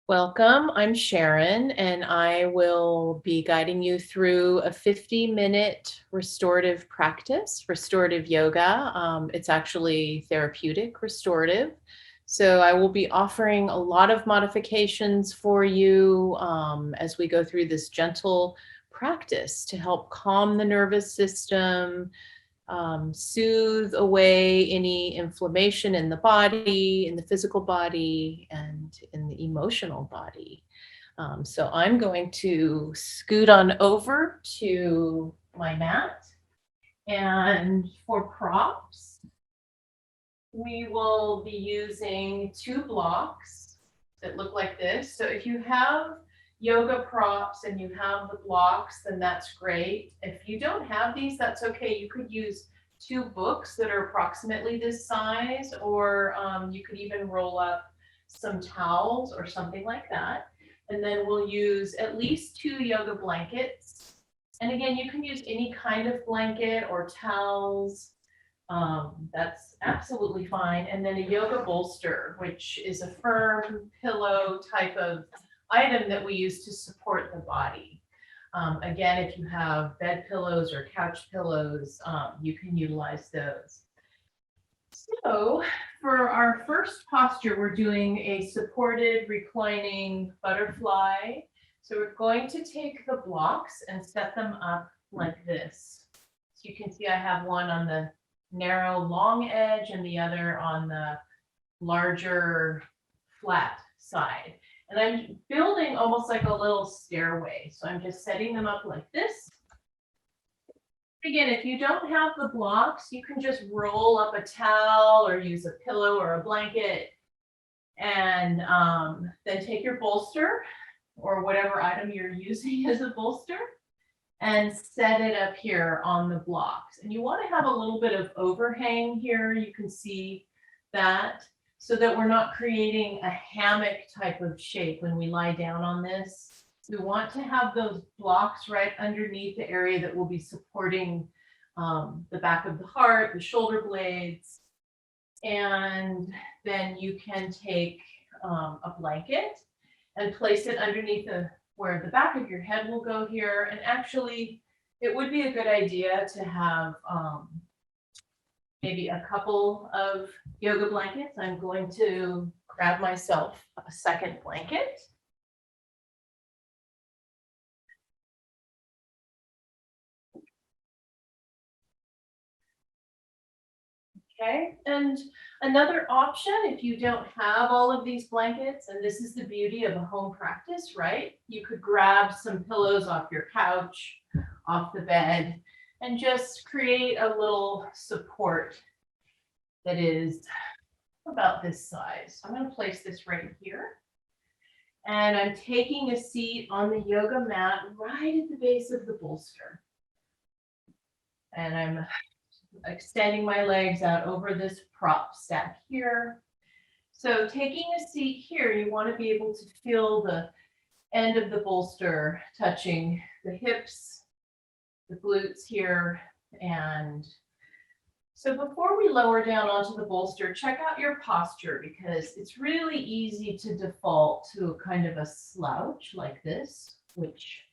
Welcome, I'm Sharon, and I will be guiding you through a 50-minute restorative practice, restorative yoga. It's actually therapeutic restorative. So I will be offering a lot of modifications for you as we go through this gentle practice to help calm the nervous system, soothe away any inflammation in the body, in the physical body, and in the emotional body. So I'm going to scoot on over to my mat. And for props, we will be using two blocks that look like this. So if you have yoga props and you have the blocks, then that's great. If you don't have these, that's okay. You could use two books that are approximately this size, or you could even roll up some towels or something like that. And then we'll use at least two yoga blankets. And again, you can use any kind of blanket or towels. That's absolutely fine. And then a yoga bolster, which is a firm pillow type of item that we use to support the body. Again, if you have bed pillows or couch pillows, you can utilize those. So for our first posture, we're doing a supported reclining butterfly. So we're going to take the blocks and set them up like this. So you can see I have one on the narrow long edge and the other on the larger flat side. And I'm building almost like a little stairway. So I'm just setting them up like this. Again, if you don't have the blocks, you can just roll up a towel or use a pillow or a blanket. And then take your bolster or whatever item you're using as a bolster and set it up here on the blocks. And you want to have a little bit of overhang here. You can see that, so that we're not creating a hammock type of shape when we lie down on this. We want to have those blocks right underneath the area that will be supporting the back of the heart, the shoulder blades. And then you can take a blanket and place it underneath where the back of your head will go here. And actually, it would be a good idea to have maybe a couple of yoga blankets. I'm going to grab myself a second blanket. Okay, and another option, if you don't have all of these blankets, and this is the beauty of a home practice, right? You could grab some pillows off your couch, off the bed, and just create a little support that is about this size. I'm going to place this right here. And I'm taking a seat on the yoga mat right at the base of the bolster. And I'm extending my legs out over this prop stack here. So taking a seat here, you want to be able to feel the end of the bolster touching the hips, the glutes here. And so before we lower down onto the bolster, check out your posture, because it's really easy to default to a kind of a slouch like this, which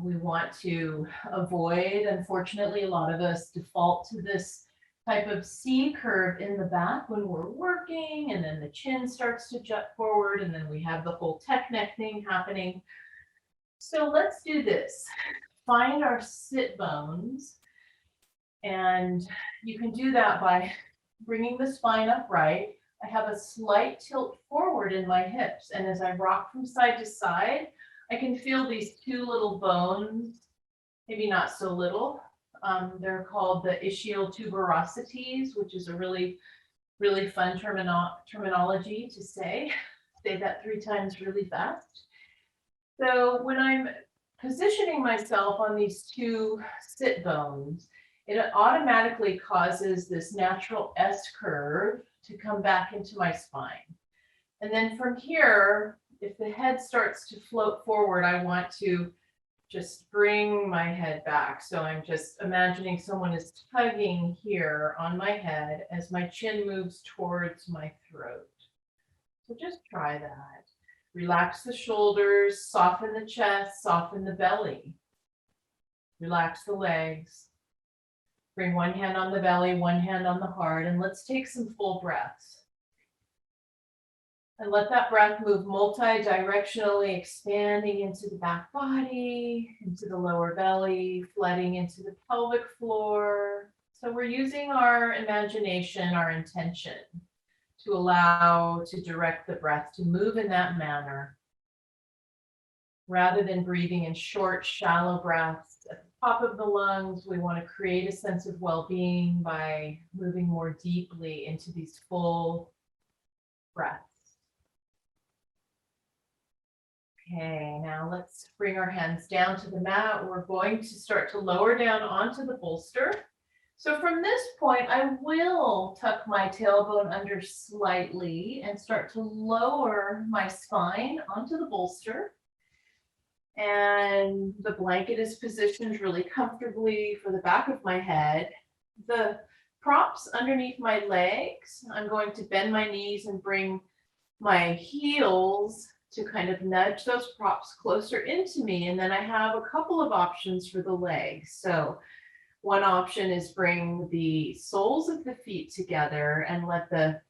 we want to avoid. Unfortunately, a lot of us default to this type of C curve in the back when we're working, and then the chin starts to jut forward, and then we have the whole tech neck thing happening. So let's do this. Find our sit bones, and you can do that by bringing the spine upright. I have a slight tilt forward in my hips, and as I rock from side to side, I can feel these two little bones, maybe not so little. They're called the ischial tuberosities, which is a really, really fun terminology to say. Say that 3 times really fast. So when I'm positioning myself on these two sit bones, it automatically causes this natural S curve to come back into my spine. And then from here, if the head starts to float forward, I want to just bring my head back. So I'm just imagining someone is tugging here on my head as my chin moves towards my throat. So just try that. Relax the shoulders, soften the chest, soften the belly. Relax the legs. Bring one hand on the belly, one hand on the heart, and let's take some full breaths. And let that breath move multi-directionally, expanding into the back body, into the lower belly, flooding into the pelvic floor. So we're using our imagination, our intention, to allow, to direct the breath to move in that manner, rather than breathing in short, shallow breaths at the top of the lungs. We want to create a sense of well-being by moving more deeply into these full breaths. Okay, now let's bring our hands down to the mat. We're going to start to lower down onto the bolster. So from this point, I will tuck my tailbone under slightly and start to lower my spine onto the bolster. And the blanket is positioned really comfortably for the back of my head. The props underneath my legs, I'm going to bend my knees and bring my heels to kind of nudge those props closer into me. And then I have a couple of options for the legs. So one option is bring the soles of the feet together and let the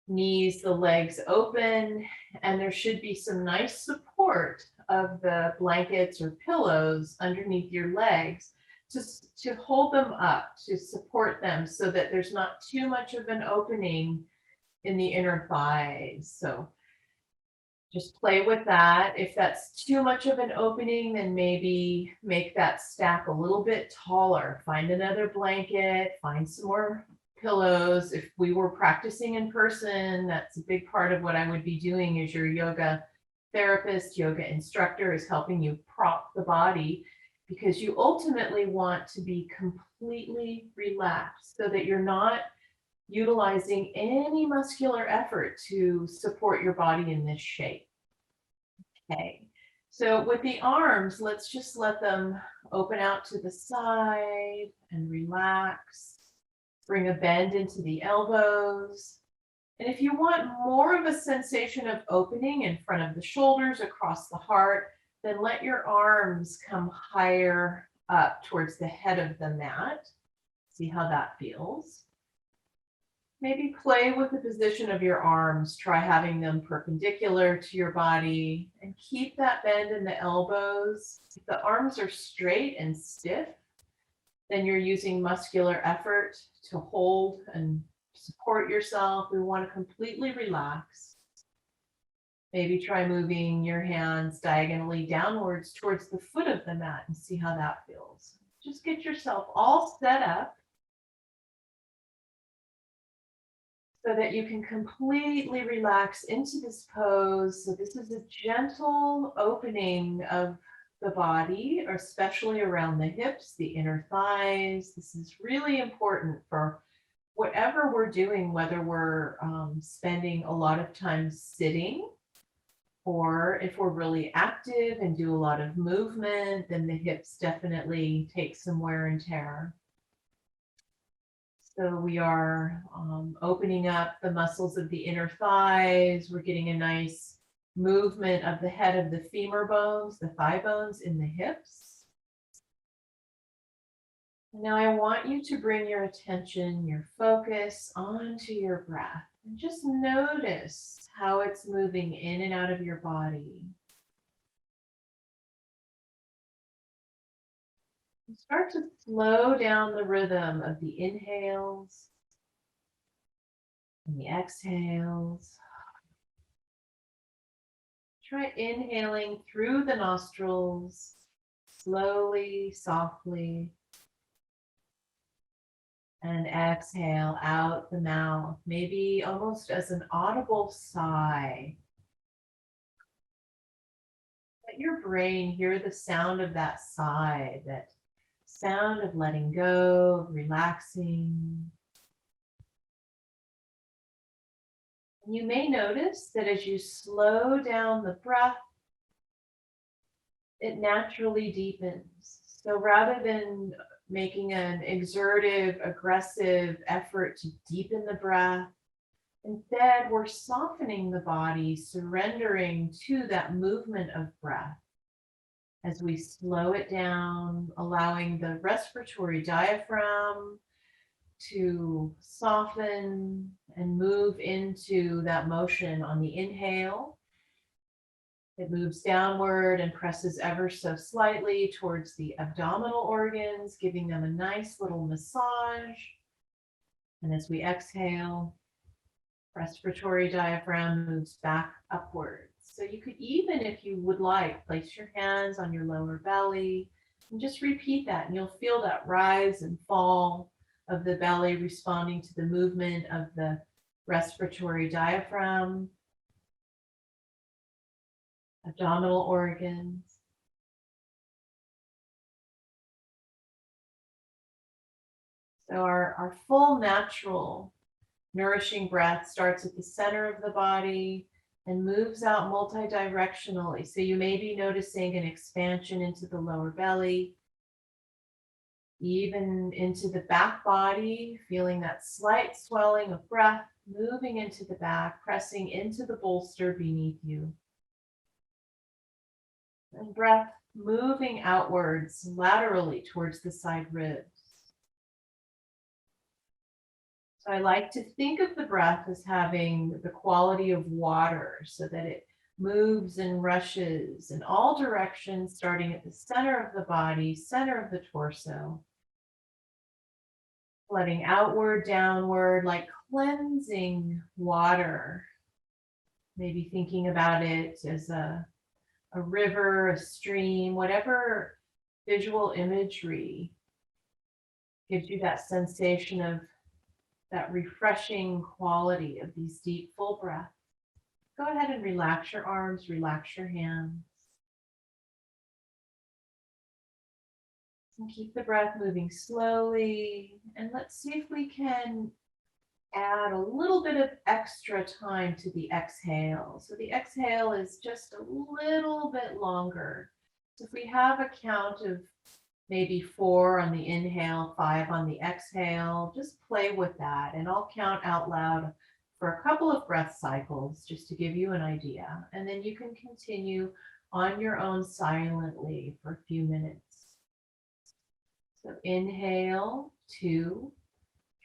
knees, the legs open, and there should be some nice support of the blankets or pillows underneath your legs to hold them up, to support them so that there's not too much of an opening in the inner thighs. So just play with that. If that's too much of an opening, then maybe make that stack a little bit taller. Find another blanket, find some more pillows. If we were practicing in person, that's a big part of what I would be doing as your yoga therapist, yoga instructor, is helping you prop the body, because you ultimately want to be completely relaxed so that you're not utilizing any muscular effort to support your body in this shape. Okay, so with the arms, let's just let them open out to the side and relax. Bring a bend into the elbows. And if you want more of a sensation of opening in front of the shoulders, across the heart, then let your arms come higher up towards the head of the mat. See how that feels. Maybe play with the position of your arms. Try having them perpendicular to your body and keep that bend in the elbows. If the arms are straight and stiff, then you're using muscular effort to hold and support yourself. We want to completely relax. Maybe try moving your hands diagonally downwards towards the foot of the mat and see how that feels. Just get yourself all set up so that you can completely relax into this pose. So this is a gentle opening of the body, especially around the hips, the inner thighs. This is really important for whatever we're doing, whether we're spending a lot of time sitting, or if we're really active and do a lot of movement, then the hips definitely take some wear and tear. So we are opening up the muscles of the inner thighs. We're getting a nice movement of the head of the femur bones, the thigh bones in the hips. Now I want you to bring your attention, your focus onto your breath, and just notice how it's moving in and out of your body. Start to slow down the rhythm of the inhales and the exhales. Try inhaling through the nostrils, slowly, softly, and exhale out the mouth, maybe almost as an audible sigh. Let your brain hear the sound of that sigh, that sound of letting go, of relaxing. And you may notice that as you slow down the breath, it naturally deepens. So rather than making an exertive, aggressive effort to deepen the breath, Instead, we're softening the body, surrendering to that movement of breath as we slow it down, allowing the respiratory diaphragm to soften and move into that motion on the inhale. It moves downward and presses ever so slightly towards the abdominal organs, giving them a nice little massage. And as we exhale, respiratory diaphragm moves back upwards. So you could even, if you would like, place your hands on your lower belly and just repeat that, and you'll feel that rise and fall of the belly responding to the movement of the respiratory diaphragm, abdominal organs. So our full natural nourishing breath starts at the center of the body and moves out multidirectionally. So you may be noticing an expansion into the lower belly, even into the back body, feeling that slight swelling of breath moving into the back, pressing into the bolster beneath you. And breath moving outwards laterally towards the side ribs. So I like to think of the breath as having the quality of water so that it moves and rushes in all directions, starting at the center of the body, center of the torso, flooding outward, downward, like cleansing water. Maybe thinking about it as a river, a stream, whatever visual imagery gives you that sensation of that refreshing quality of these deep, full breaths. Go ahead and relax your arms, relax your hands. And keep the breath moving slowly. And let's see if we can add a little bit of extra time to the exhale. So the exhale is just a little bit longer. So if we have a count of maybe 4 on the inhale, 5 on the exhale, just play with that. And I'll count out loud for a couple of breath cycles just to give you an idea. And then you can continue on your own silently for a few minutes. So inhale, 2,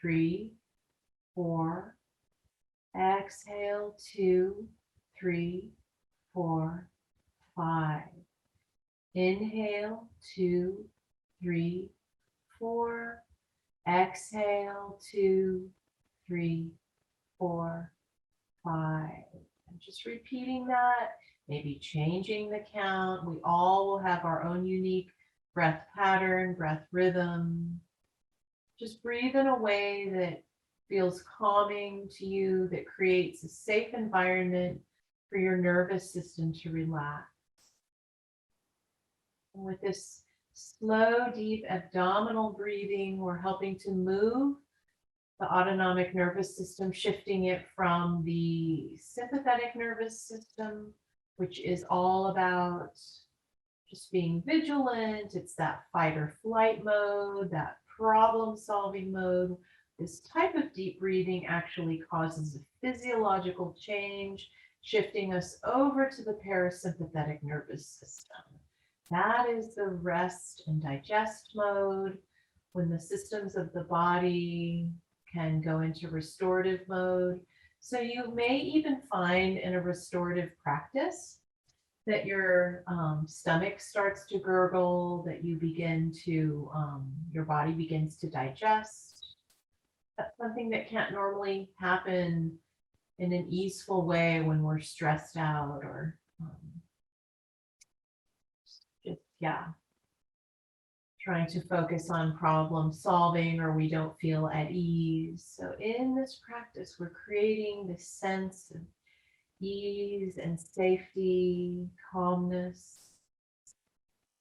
3, 4. Exhale, 2, 3, 4, 5. Inhale, 2, 3, 4. Exhale, 2, 3, 4, 5. And just repeating that, maybe changing the count. We all will have our own unique breath pattern, breath rhythm. Just breathe in a way that feels calming to you, that creates a safe environment for your nervous system to relax. And with this slow, deep abdominal breathing, we're helping to move the autonomic nervous system, shifting it from the sympathetic nervous system, which is all about just being vigilant. It's that fight or flight mode, that problem-solving mode. This type of deep breathing actually causes a physiological change, shifting us over to the parasympathetic nervous system. That is the rest and digest mode, when the systems of the body can go into restorative mode. So you may even find in a restorative practice that your stomach starts to gurgle, that you begin to, your body begins to digest. That's something that can't normally happen in an easeful way when we're stressed out or trying to focus on problem solving, or we don't feel at ease. So in this practice, we're creating this sense of ease and safety, calmness.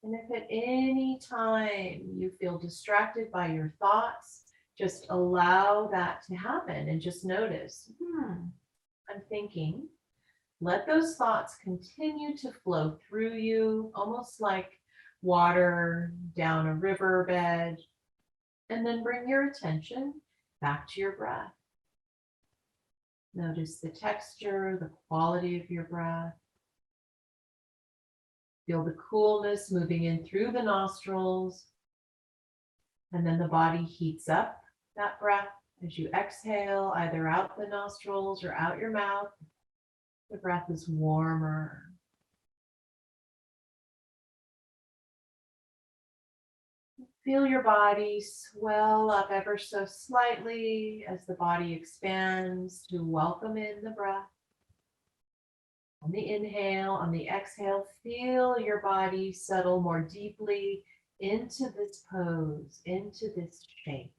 And if at any time you feel distracted by your thoughts, just allow that to happen and just notice, I'm thinking. Let those thoughts continue to flow through you, almost like water down a riverbed, and then bring your attention back to your breath. Notice the texture, the quality of your breath. Feel the coolness moving in through the nostrils, and then the body heats up that breath as you exhale, either out the nostrils or out your mouth. The breath is warmer. Feel your body swell up ever so slightly as the body expands to welcome in the breath. On the inhale, on the exhale, feel your body settle more deeply into this pose, into this shape.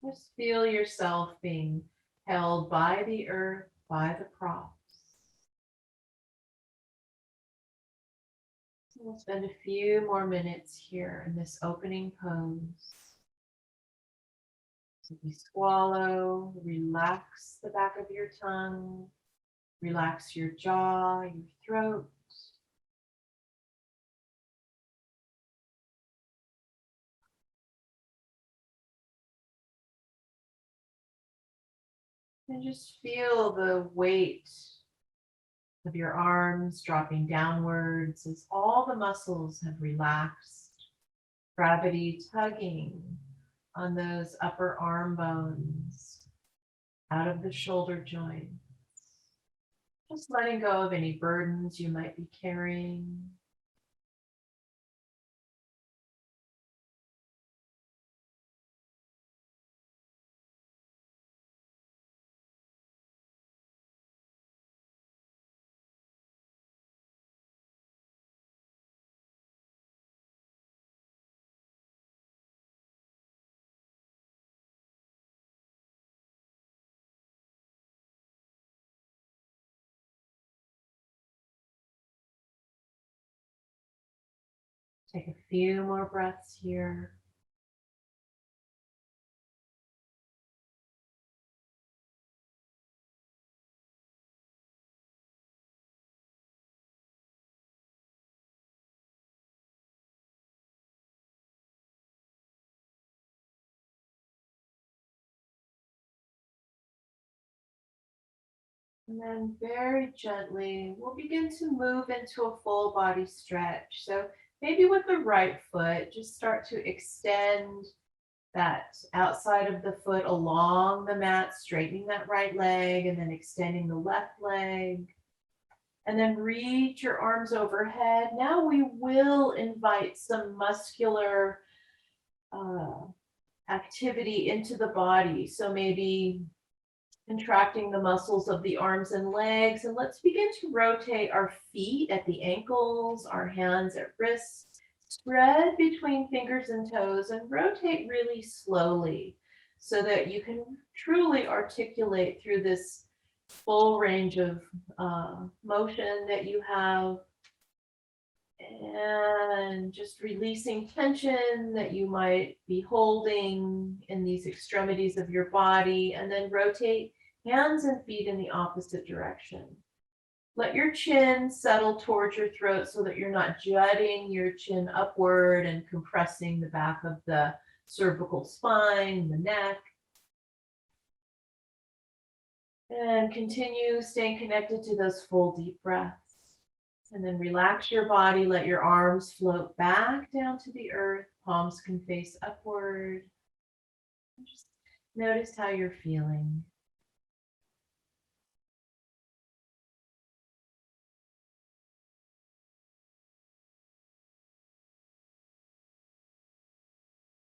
Just feel yourself being held by the earth, by the props. We'll spend a few more minutes here in this opening pose. So you swallow, relax the back of your tongue, relax your jaw, your throat. And just feel the weight of your arms dropping downwards as all the muscles have relaxed. Gravity tugging on those upper arm bones out of the shoulder joints. Just letting go of any burdens you might be carrying. Take a few more breaths here. And then very gently, we'll begin to move into a full body stretch. So maybe with the right foot, just start to extend that outside of the foot along the mat, straightening that right leg, and then extending the left leg. And then reach your arms overhead. Now we will invite some muscular activity into the body. So maybe contracting the muscles of the arms and legs. And let's begin to rotate our feet at the ankles, our hands at wrists. Spread between fingers and toes and rotate really slowly so that you can truly articulate through this full range of motion that you have. And just releasing tension that you might be holding in these extremities of your body, and then rotate hands and feet in the opposite direction. Let your chin settle towards your throat so that you're not jutting your chin upward and compressing the back of the cervical spine, the neck. And continue staying connected to those full deep breaths. And then relax your body, let your arms float back down to the earth, palms can face upward. Just notice how you're feeling.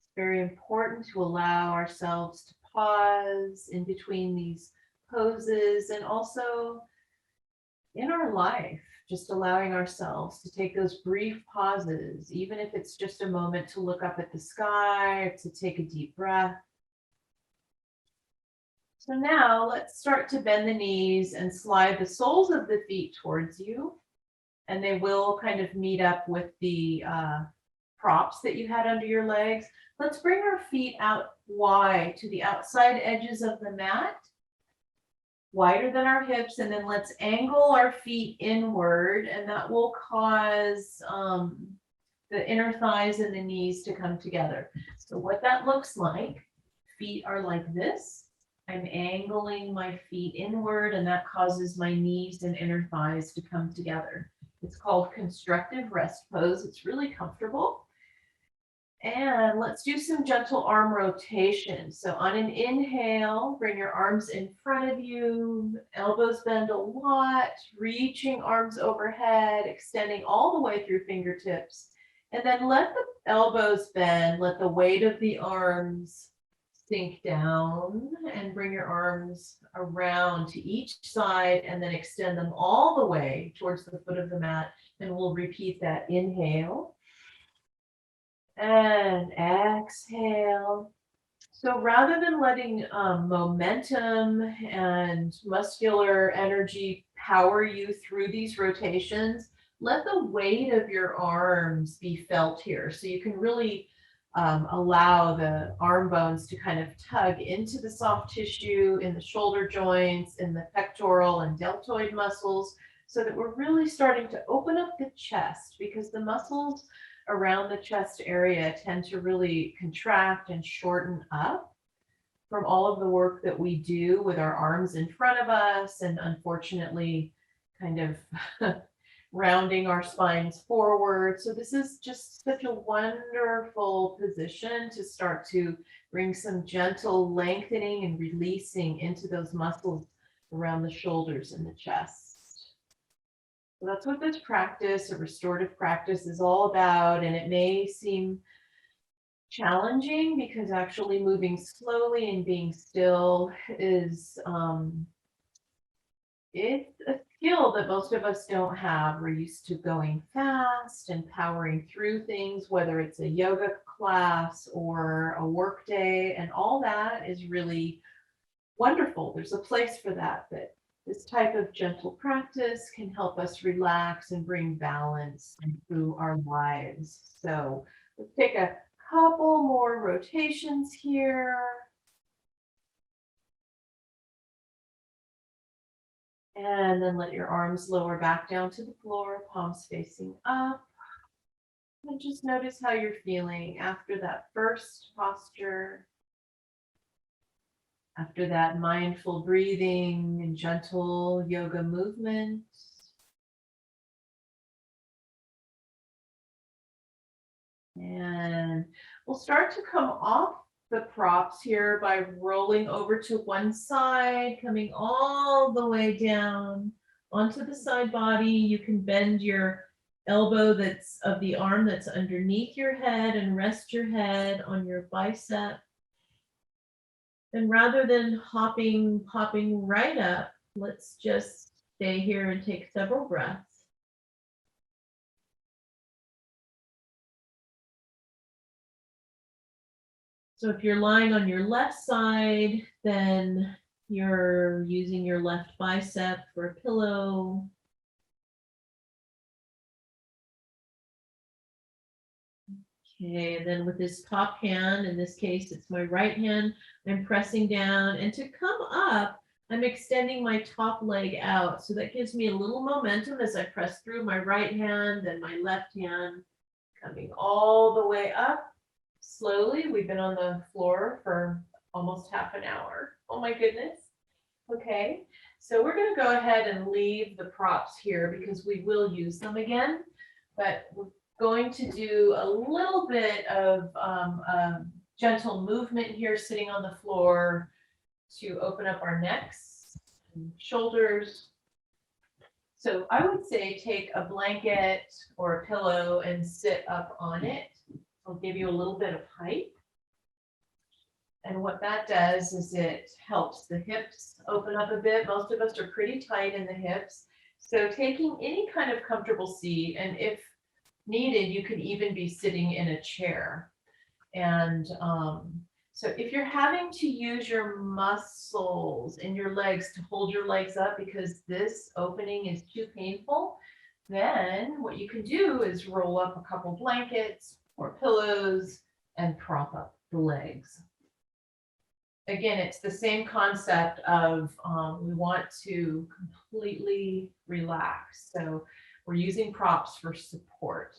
It's very important to allow ourselves to pause in between these poses, and also in our life, just allowing ourselves to take those brief pauses, even if it's just a moment to look up at the sky, to take a deep breath. So now let's start to bend the knees and slide the soles of the feet towards you. And they will kind of meet up with the props that you had under your legs. Let's bring our feet out wide to the outside edges of the mat, wider than our hips, and then let's angle our feet inward, and that will cause the inner thighs and the knees to come together. So what that looks like, feet are like this, I'm angling my feet inward, and that causes my knees and inner thighs to come together. It's called constructive rest pose. It's really comfortable. And let's do some gentle arm rotation. So on an inhale, bring your arms in front of you, elbows bend a lot, reaching arms overhead, extending all the way through fingertips. And then let the elbows bend, let the weight of the arms sink down, and bring your arms around to each side and then extend them all the way towards the foot of the mat. And we'll repeat that. Inhale. And exhale. So rather than letting momentum and muscular energy power you through these rotations, let the weight of your arms be felt here. So you can really allow the arm bones to kind of tug into the soft tissue in the shoulder joints, in the pectoral and deltoid muscles, so that we're really starting to open up the chest, because the muscles around the chest area tend to really contract and shorten up from all of the work that we do with our arms in front of us, and unfortunately kind of rounding our spines forward. So this is just such a wonderful position to start to bring some gentle lengthening and releasing into those muscles around the shoulders and the chest. So that's what this practice, a restorative practice, is all about. And it may seem challenging because actually moving slowly and being still is it's a skill that most of us don't have. We're used to going fast and powering through things, whether it's a yoga class or a work day, and all that is really wonderful. There's a place for that, but this type of gentle practice can help us relax and bring balance through our lives. So let's take a couple more rotations here. And then let your arms lower back down to the floor, palms facing up. And just notice how you're feeling after that first posture. After that mindful breathing and gentle yoga movement. And we'll start to come off the props here by rolling over to one side, coming all the way down onto the side body. You can bend your elbow that's of the arm that's underneath your head and rest your head on your bicep. And rather than popping right up, let's just stay here and take several breaths. So if you're lying on your left side, then you're using your left bicep for a pillow. Okay, and then with this top hand, in this case, it's my right hand, I'm pressing down, and to come up, I'm extending my top leg out. So that gives me a little momentum as I press through my right hand and my left hand, coming all the way up. Slowly. We've been on the floor for almost half an hour. Oh my goodness. Okay, so we're going to go ahead and leave the props here because we will use them again, but we're going to do a little bit of gentle movement here, sitting on the floor, to open up our necks and shoulders. So I would say take a blanket or a pillow and sit up on it. I'll give you a little bit of height. And what that does is it helps the hips open up a bit. Most of us are pretty tight in the hips. So taking any kind of comfortable seat, and if needed, you can even be sitting in a chair. And so if you're having to use your muscles in your legs to hold your legs up because this opening is too painful, then what you can do is roll up a couple blankets or pillows and prop up the legs. Again, it's the same concept of we want to completely relax. So we're using props for support.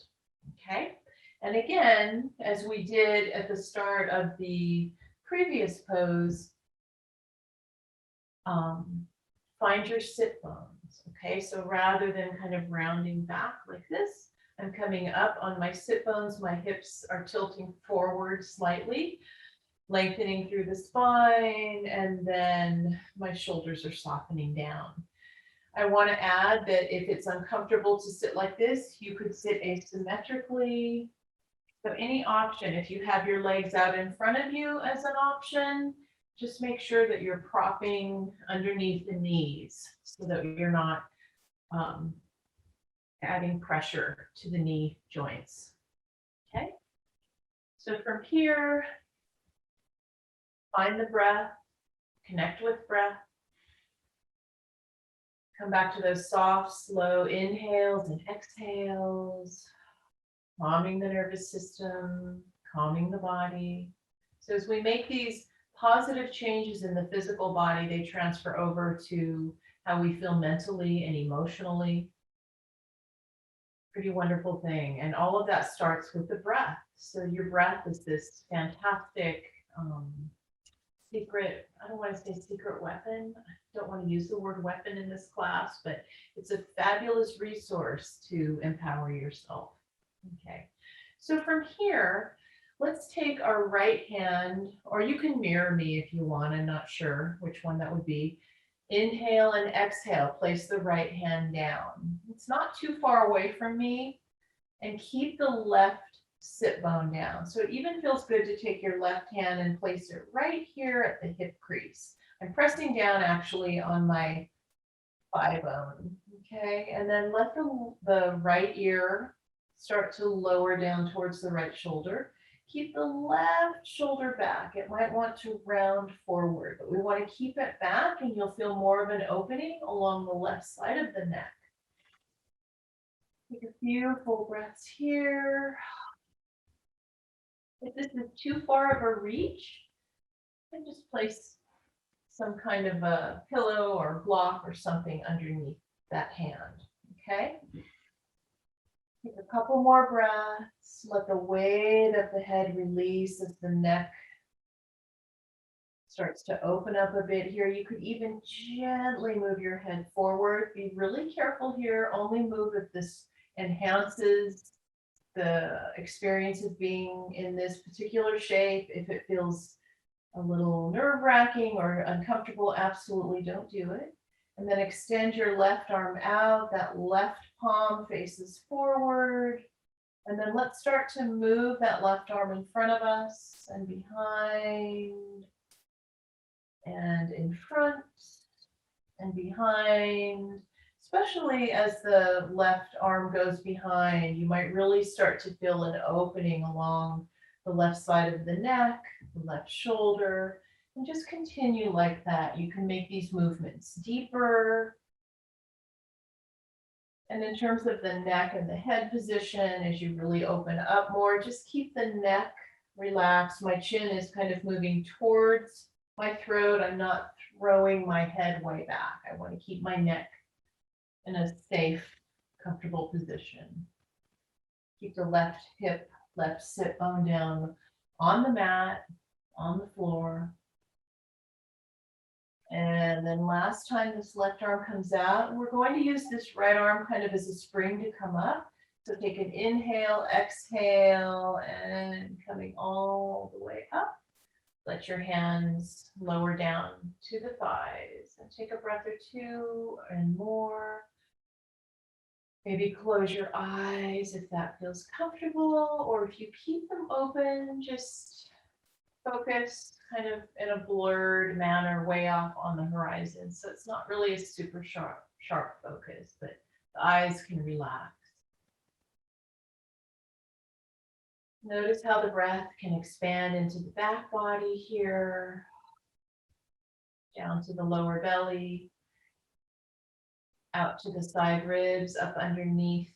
Okay. And again, as we did at the start of the previous pose, Find your sit bones, okay? So rather than kind of rounding back like this, I'm coming up on my sit bones. My hips are tilting forward slightly, lengthening through the spine, and then my shoulders are softening down. I want to add that if it's uncomfortable to sit like this, you could sit asymmetrically. So any option, if you have your legs out in front of you as an option, just make sure that you're propping underneath the knees so that you're not adding pressure to the knee joints. Okay. So from here, find the breath, connect with breath. Come back to those soft, slow inhales and exhales, calming the nervous system, calming the body. So as we make these positive changes in the physical body, they transfer over to how we feel mentally and emotionally. Pretty wonderful thing. And all of that starts with the breath. So your breath is this fantastic secret, I don't want to say secret weapon. I don't want to use the word weapon in this class, but it's a fabulous resource to empower yourself. Okay. So from here, let's take our right hand, or you can mirror me if you want. I'm not sure which one that would be. Inhale and exhale, place the right hand down. It's not too far away from me, and keep the left sit bone down. So it even feels good to take your left hand and place it right here at the hip crease. I'm pressing down actually on my thigh bone, okay? And then let the right ear start to lower down towards the right shoulder. Keep the left shoulder back. It might want to round forward, but we want to keep it back, and you'll feel more of an opening along the left side of the neck. Take a few full breaths here. If this is too far of a reach, then just place some kind of a pillow or block or something underneath that hand, okay? Take a couple more breaths. Let the weight of the head release as the neck starts to open up a bit here. You could even gently move your head forward. Be really careful here. Only move if this enhances the experience of being in this particular shape. If it feels a little nerve-wracking or uncomfortable, absolutely don't do it. And then extend your left arm out. That left palm faces forward. And then let's start to move that left arm in front of us and behind and in front and behind. Especially as the left arm goes behind, you might really start to feel an opening along the left side of the neck, the left shoulder, and just continue like that. You can make these movements deeper. And in terms of the neck and the head position, as you really open up more, just keep the neck relaxed. My chin is kind of moving towards my throat. I'm not throwing my head way back. I want to keep my neck in a safe, comfortable position. Keep the left hip, left sit bone down on the mat, on the floor. And then last time this left arm comes out, we're going to use this right arm kind of as a spring to come up. So take an inhale, exhale, and coming all the way up. Let your hands lower down to the thighs and take a breath or two and more. Maybe close your eyes if that feels comfortable, or if you keep them open, just focus kind of in a blurred manner way off on the horizon. So it's not really a super sharp focus, but the eyes can relax. Notice how the breath can expand into the back body here, down to the lower belly, out to the side ribs, up underneath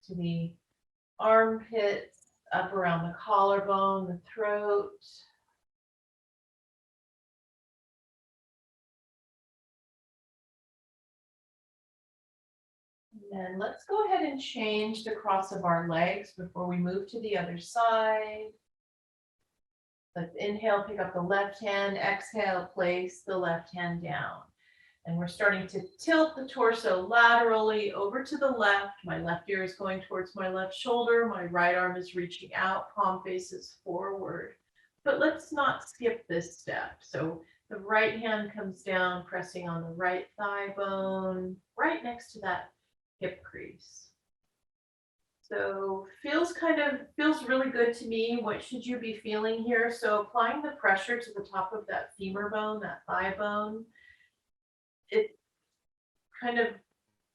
to the armpits, up around the collarbone, the throat. And let's go ahead and change the cross of our legs before we move to the other side. Let's inhale, pick up the left hand, exhale, place the left hand down. And we're starting to tilt the torso laterally over to the left. My left ear is going towards my left shoulder. My right arm is reaching out, palm faces forward. But let's not skip this step. So the right hand comes down, pressing on the right thigh bone, right next to that hip crease. So feels really good to me. What should you be feeling here? So applying the pressure to the top of that femur bone, that thigh bone, it kind of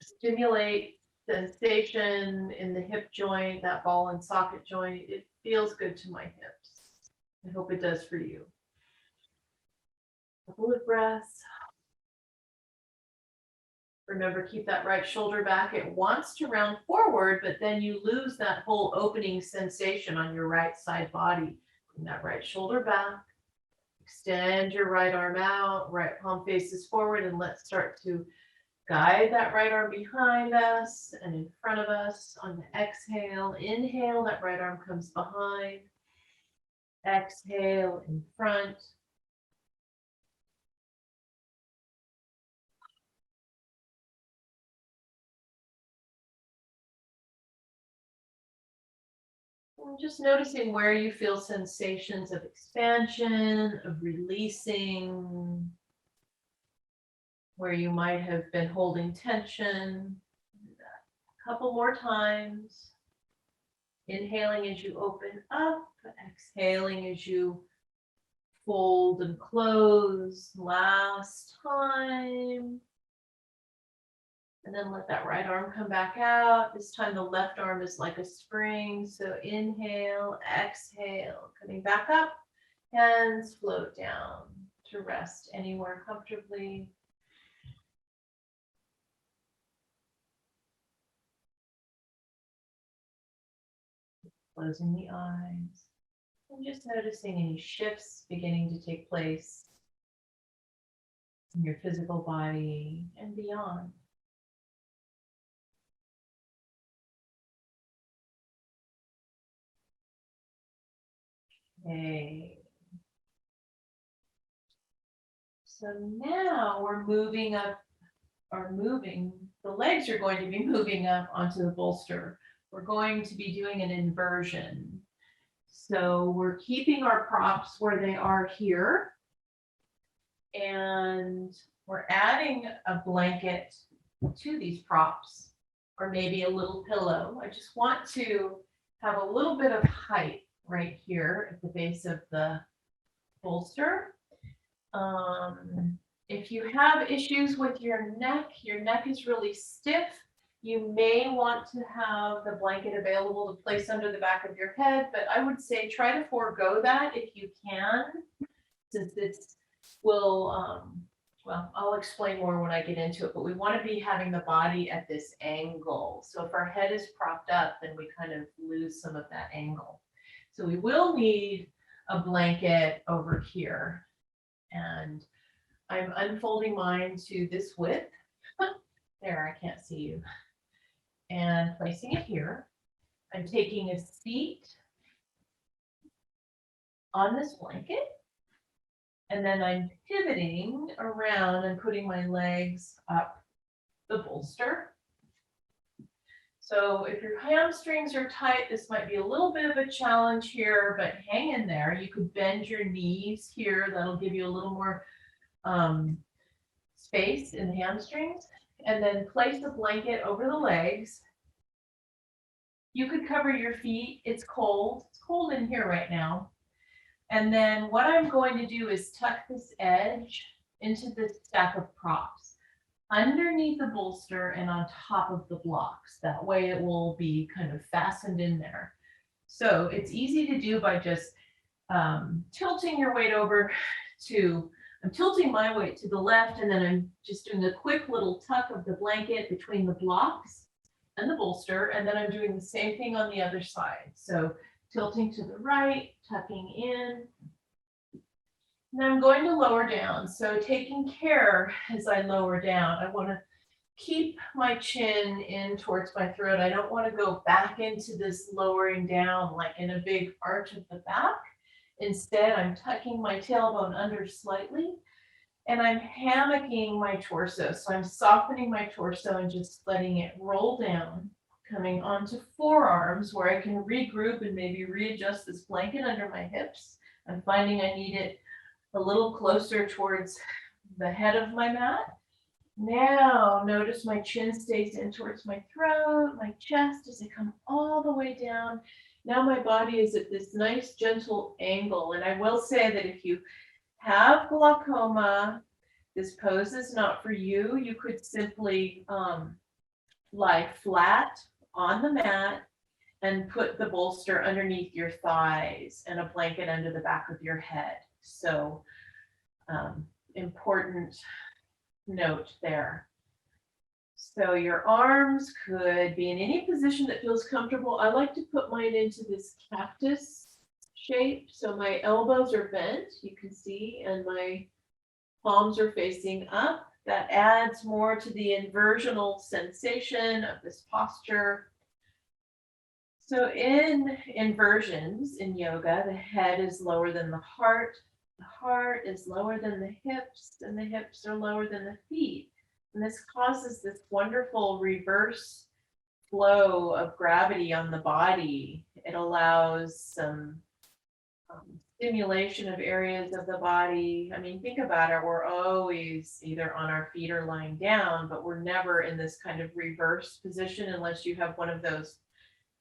stimulates sensation in the hip joint, that ball and socket joint. It feels good to my hips. I hope it does for you. A couple of breaths. Remember, keep that right shoulder back. It wants to round forward, but then you lose that whole opening sensation on your right side body. Bring that right shoulder back. Extend your right arm out, right palm faces forward, and let's start to guide that right arm behind us and in front of us. On the exhale, inhale, that right arm comes behind. Exhale, in front. And just noticing where you feel sensations of expansion, of releasing, where you might have been holding tension. A couple more times. Inhaling as you open up, exhaling as you fold and close. Last time. And then let that right arm come back out. This time the left arm is like a spring. So inhale, exhale, coming back up. Hands float down to rest anywhere comfortably. Closing the eyes. And just noticing any shifts beginning to take place in your physical body and beyond. Okay. So now we're moving up, the legs are going to be moving up onto the bolster. We're going to be doing an inversion. So we're keeping our props where they are here. And we're adding a blanket to these props, or maybe a little pillow. I just want to have a little bit of height right here at the base of the bolster. If you have issues with your neck is really stiff, you may want to have the blanket available to place under the back of your head, but I would say try to forego that if you can, since it's will, well, I'll explain more when I get into it, but we want to be having the body at this angle. So if our head is propped up, then we kind of lose some of that angle. So we will need a blanket over here. And I'm unfolding mine to this width. There, I can't see you. And placing it here. I'm taking a seat on this blanket. And then I'm pivoting around and putting my legs up the bolster. So if your hamstrings are tight, this might be a little bit of a challenge here, but hang in there. You could bend your knees here. That'll give you a little more space in the hamstrings. And then place a blanket over the legs. You could cover your feet. It's cold. It's cold in here right now. And then what I'm going to do is tuck this edge into this stack of props underneath the bolster and on top of the blocks. That way it will be kind of fastened in there. So it's easy to do by just tilting your weight over to, I'm tilting my weight to the left, and then I'm just doing a quick little tuck of the blanket between the blocks and the bolster. And then I'm doing the same thing on the other side. So tilting to the right, tucking in. And I'm going to lower down. So taking care as I lower down, I want to keep my chin in towards my throat. I don't want to go back into this lowering down like in a big arch of the back. Instead, I'm tucking my tailbone under slightly And I'm hammocking my torso. So I'm softening my torso and just letting it roll down, coming onto forearms where I can regroup and maybe readjust this blanket under my hips. I'm finding I need it a little closer towards the head of my mat. Now notice my chin stays in towards my throat, my chest as I come all the way down. Now my body is at this nice gentle angle. And I will say that if you have glaucoma, this pose is not for you. You could simply lie flat on the mat and put the bolster underneath your thighs and a blanket under the back of your head. So important note there. So your arms could be in any position that feels comfortable. I like to put mine into this cactus shape. So my elbows are bent, you can see, and my palms are facing up. That adds more to the inversional sensation of this posture. So in inversions in yoga, the head is lower than the heart is lower than the hips, and the hips are lower than the feet. And this causes this wonderful reverse flow of gravity on the body. It allows some stimulation of areas of the body. I mean, think about it. We're always either on our feet or lying down, but we're never in this kind of reverse position unless you have one of those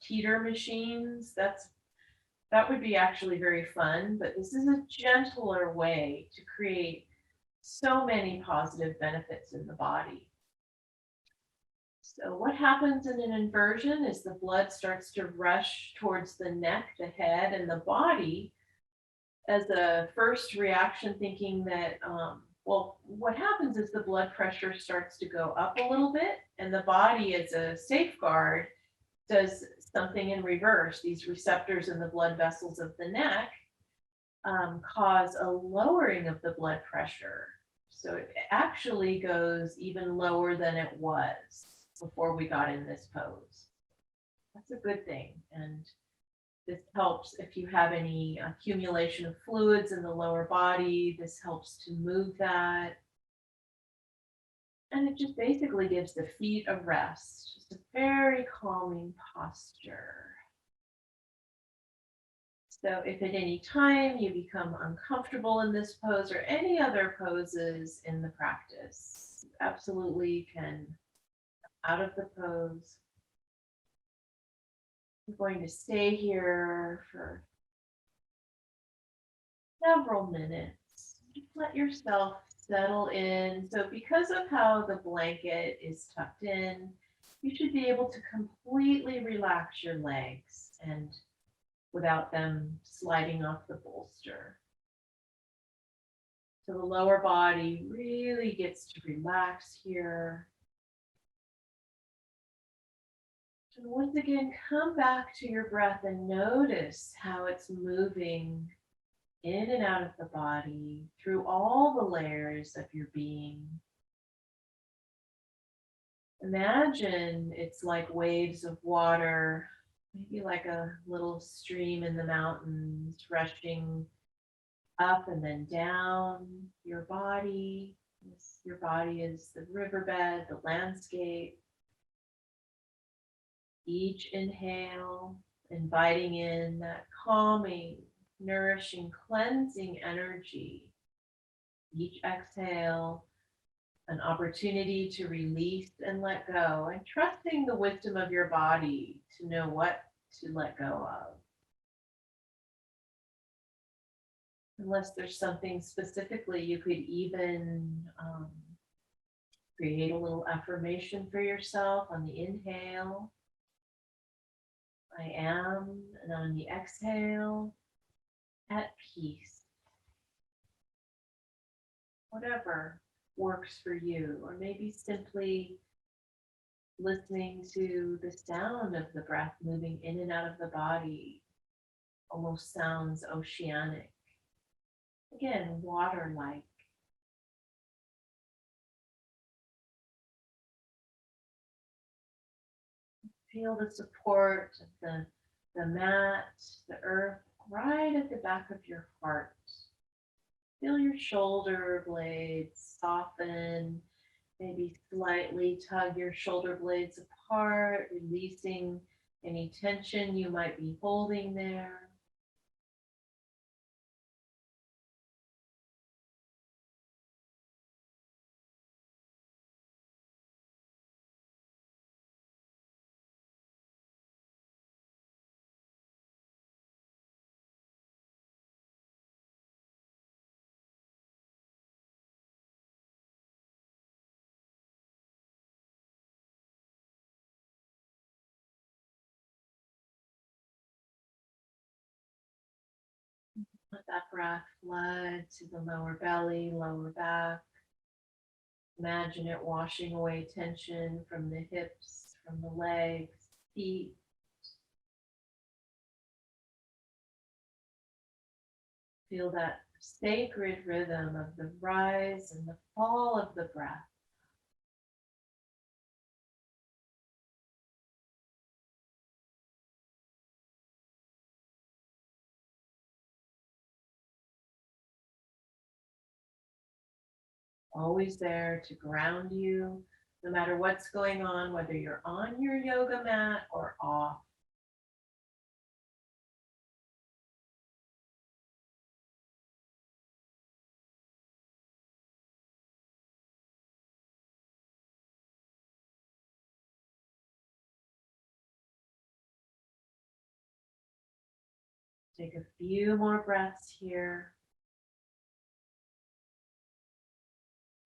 teeter machines. That would be actually very fun, but this is a gentler way to create so many positive benefits in the body. So what happens in an inversion is the blood starts to rush towards the neck, the head, and the body as a first reaction, thinking that, well, what happens is the blood pressure starts to go up a little bit, and the body, as a safeguard, does something in reverse. These receptors in the blood vessels of the neck cause a lowering of the blood pressure. So it actually goes even lower than it was before we got in this pose. That's a good thing. And this helps if you have any accumulation of fluids in the lower body. This helps to move that. And it just basically gives the feet a rest. Just a very calming posture. So if at any time you become uncomfortable in this pose or any other poses in the practice, you absolutely can out of the pose. I'm going to stay here for several minutes. Just let yourself settle in. So because of how the blanket is tucked in, you should be able to completely relax your legs and without them sliding off the bolster. So the lower body really gets to relax here. And once again, come back to your breath and notice how it's moving in and out of the body through all the layers of your being. Imagine it's like waves of water, maybe like a little stream in the mountains rushing up and then down your body. Your body is the riverbed, the landscape. Each inhale, inviting in that calming, nourishing, cleansing energy. Each exhale, an opportunity to release and let go, and trusting the wisdom of your body to know what to let go of. Unless there's something specifically, you could even create a little affirmation for yourself on the inhale. I am, and on the exhale, at peace. Whatever works for you, or maybe simply listening to the sound of the breath moving in and out of the body almost sounds oceanic. Again, water-like. Feel the support of the mat, the earth, right at the back of your heart. Feel your shoulder blades soften, maybe slightly tug your shoulder blades apart, releasing any tension you might be holding there. Let that breath flood to the lower belly, lower back. Imagine it washing away tension from the hips, from the legs, feet. Feel that sacred rhythm of the rise and the fall of the breath. Always there to ground you, no matter what's going on, whether you're on your yoga mat or off. Take a few more breaths here,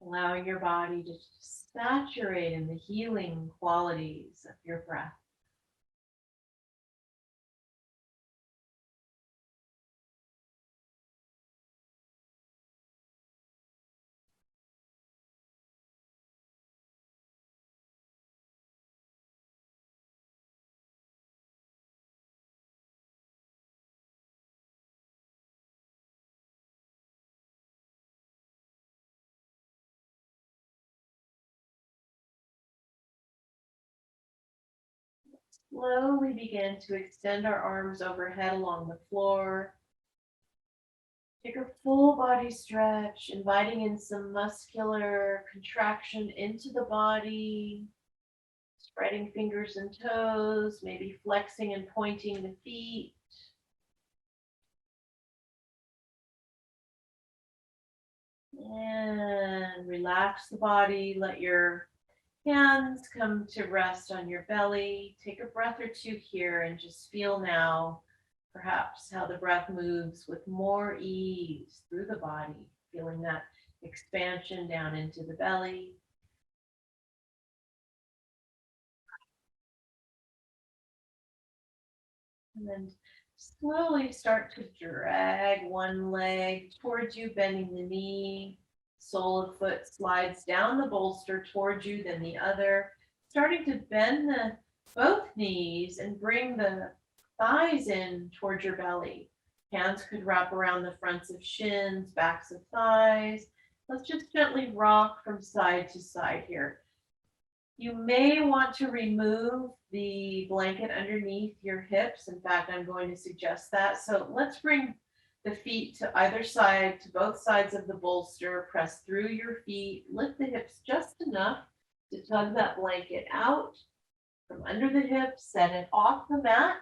allowing your body to saturate in the healing qualities of your breath. Slowly begin to extend our arms overhead along the floor. Take a full body stretch, inviting in some muscular contraction into the body, spreading fingers and toes, maybe flexing and pointing the feet. And relax the body. Let your hands come to rest on your belly. Take a breath or two here and just feel now perhaps how the breath moves with more ease through the body, feeling that expansion down into the belly. And then slowly start to drag one leg towards you, bending the knee. Sole of foot slides down the bolster towards you, then the other. Starting to bend both knees and bring the thighs in towards your belly. Hands could wrap around the fronts of shins, backs of thighs. Let's just gently rock from side to side here. You may want to remove the blanket underneath your hips. In fact, I'm going to suggest that. So let's bring the feet to either side, to both sides of the bolster. Press through your feet. Lift the hips just enough to tug that blanket out from under the hips. Set it off the mat.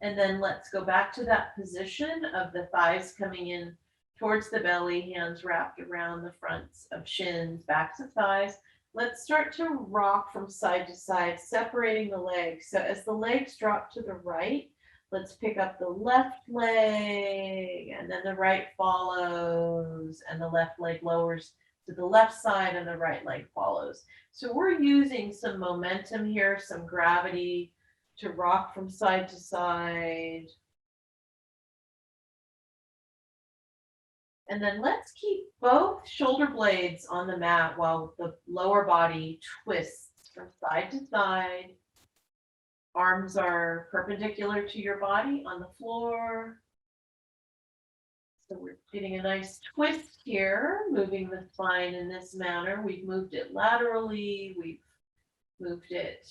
And then let's go back to that position of the thighs coming in towards the belly, hands wrapped around the fronts of shins, backs of thighs. Let's start to rock from side to side, separating the legs. So as the legs drop to the right, let's pick up the left leg, and then the right follows, and the left leg lowers to the left side, and the right leg follows. So we're using some momentum here, some gravity to rock from side to side. And then let's keep both shoulder blades on the mat while the lower body twists from side to side. Arms are perpendicular to your body on the floor. So we're getting a nice twist here, moving the spine in this manner. We've moved it laterally, we've moved it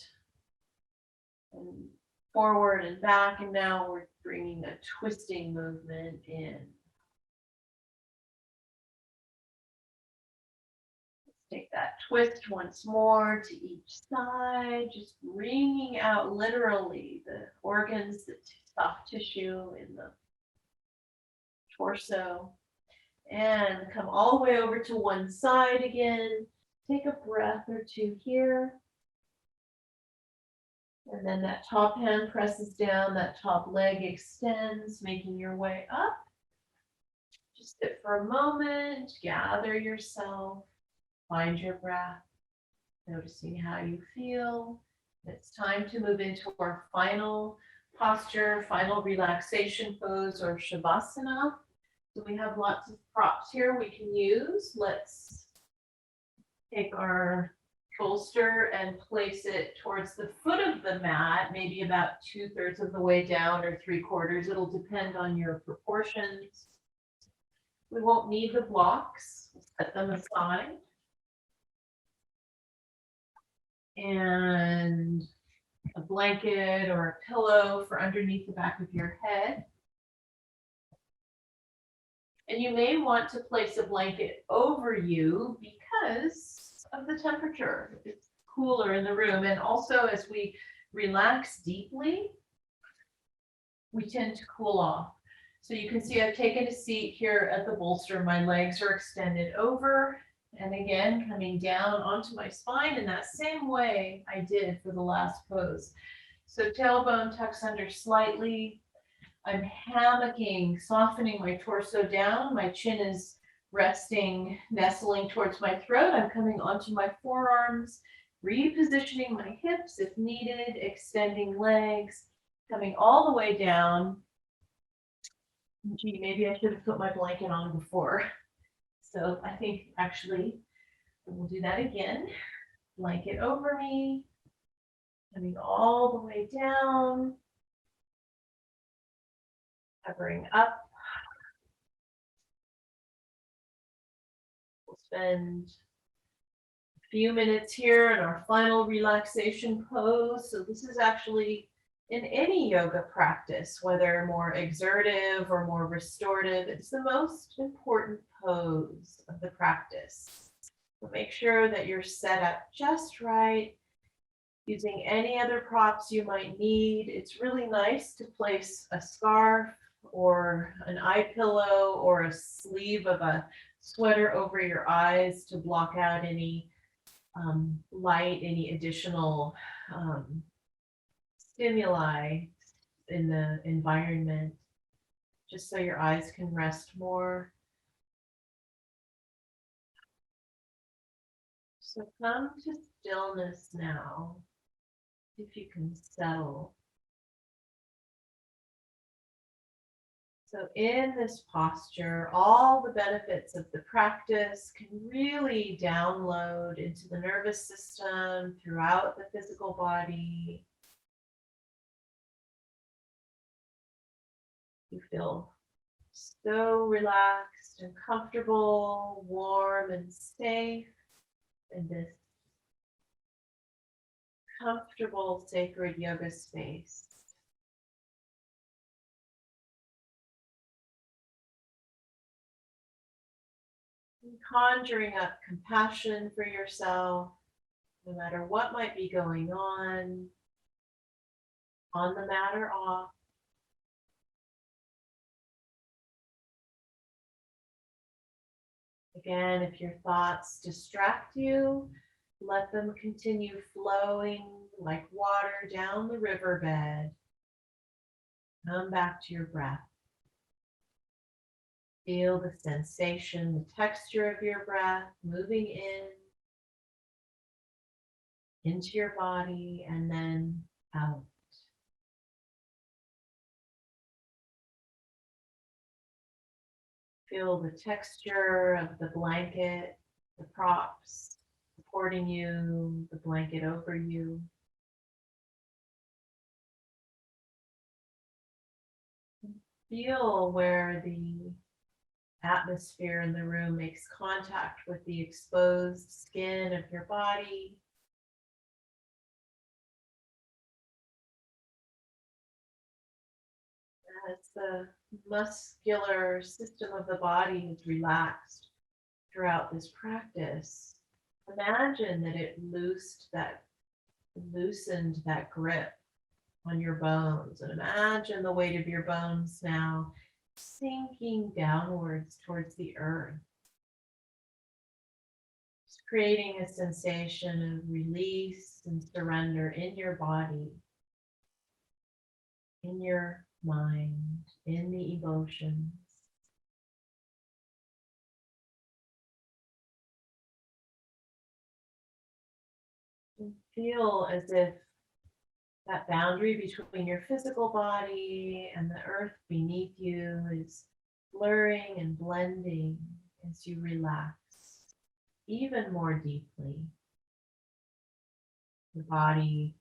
forward and back, and now we're bringing a twisting movement in. Take that twist once more to each side, just wringing out literally the organs, the soft tissue in the torso. And come all the way over to one side again. Take a breath or two here. And then that top hand presses down, that top leg extends, making your way up. Just sit for a moment, gather yourself, find your breath, noticing how you feel. It's time to move into our final posture, final relaxation pose or shavasana. So we have lots of props here we can use. Let's take our bolster and place it towards the foot of the mat, maybe about 2/3 of the way down or 3/4. It'll depend on your proportions. We won't need the blocks. We'll set them aside. And a blanket or a pillow for underneath the back of your head. And you may want to place a blanket over you because of the temperature. It's cooler in the room. And also as we relax deeply, we tend to cool off. So you can see I've taken a seat here at the bolster. My legs are extended over. And again, coming down onto my spine in that same way I did for the last pose. So tailbone tucks under slightly. I'm hammocking, softening my torso down. My chin is resting, nestling towards my throat. I'm coming onto my forearms, repositioning my hips if needed, extending legs, coming all the way down. Gee, maybe I should have put my blanket on before. So I think actually we'll do that again. Blanket over me, coming all the way down, covering up. We'll spend a few minutes here in our final relaxation pose. So this is actually in any yoga practice, whether more exertive or more restorative, it's the most important pose of the practice. So make sure that you're set up just right, using any other props you might need. It's really nice to place a scarf or an eye pillow or a sleeve of a sweater over your eyes to block out any light, any additional stimuli in the environment, just so your eyes can rest more. So come to stillness now, if you can settle. So in this posture, all the benefits of the practice can really download into the nervous system throughout the physical body. You feel so relaxed and comfortable, warm and safe in this comfortable sacred yoga space. And conjuring up compassion for yourself, no matter what might be going on the mat or off. Again, if your thoughts distract you, let them continue flowing like water down the riverbed. Come back to your breath. Feel the sensation, the texture of your breath moving into your body and then out. Feel the texture of the blanket, the props supporting you, the blanket over you. Feel where the atmosphere in the room makes contact with the exposed skin of your body. As the muscular system of the body is relaxed throughout this practice, Imagine that it loosened that grip on your bones. And imagine the weight of your bones now sinking downwards towards the earth. Just creating a sensation of release and surrender in your body, in your mind, in the emotions. And feel as if that boundary between your physical body and the earth beneath you is blurring and blending as you relax even more deeply. The body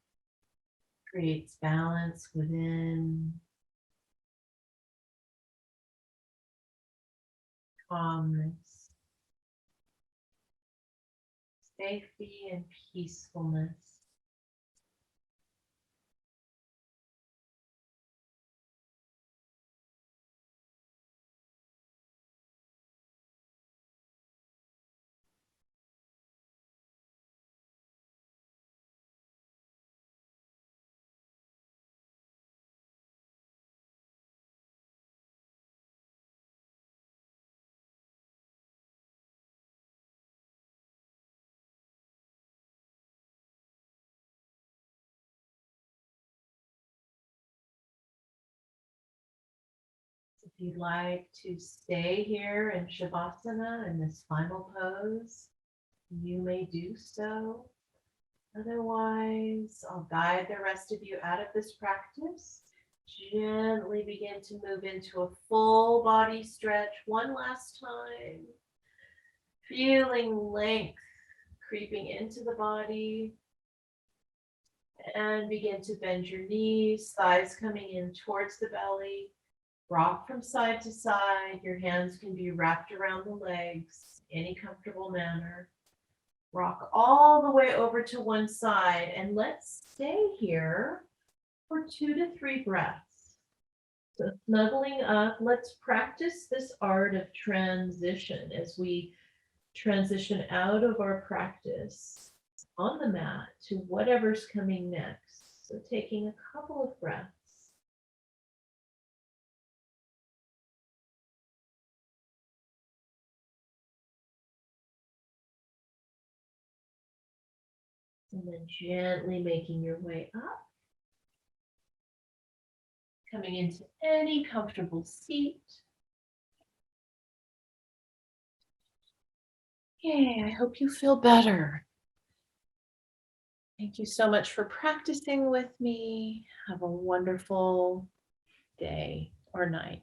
creates balance within, calmness, safety, and peacefulness. If you'd like to stay here in Shavasana in this final pose, you may do so. Otherwise, I'll guide the rest of you out of this practice. Gently begin to move into a full body stretch one last time. Feeling length creeping into the body. And begin to bend your knees, thighs coming in towards the belly. Rock from side to side. Your hands can be wrapped around the legs, any comfortable manner. Rock all the way over to one side, and let's stay here for 2 to 3 breaths. So snuggling up, let's practice this art of transition as we transition out of our practice on the mat to whatever's coming next. So taking a couple of breaths. And then gently making your way up. Coming into any comfortable seat. Yay, I hope you feel better. Thank you so much for practicing with me. Have a wonderful day or night.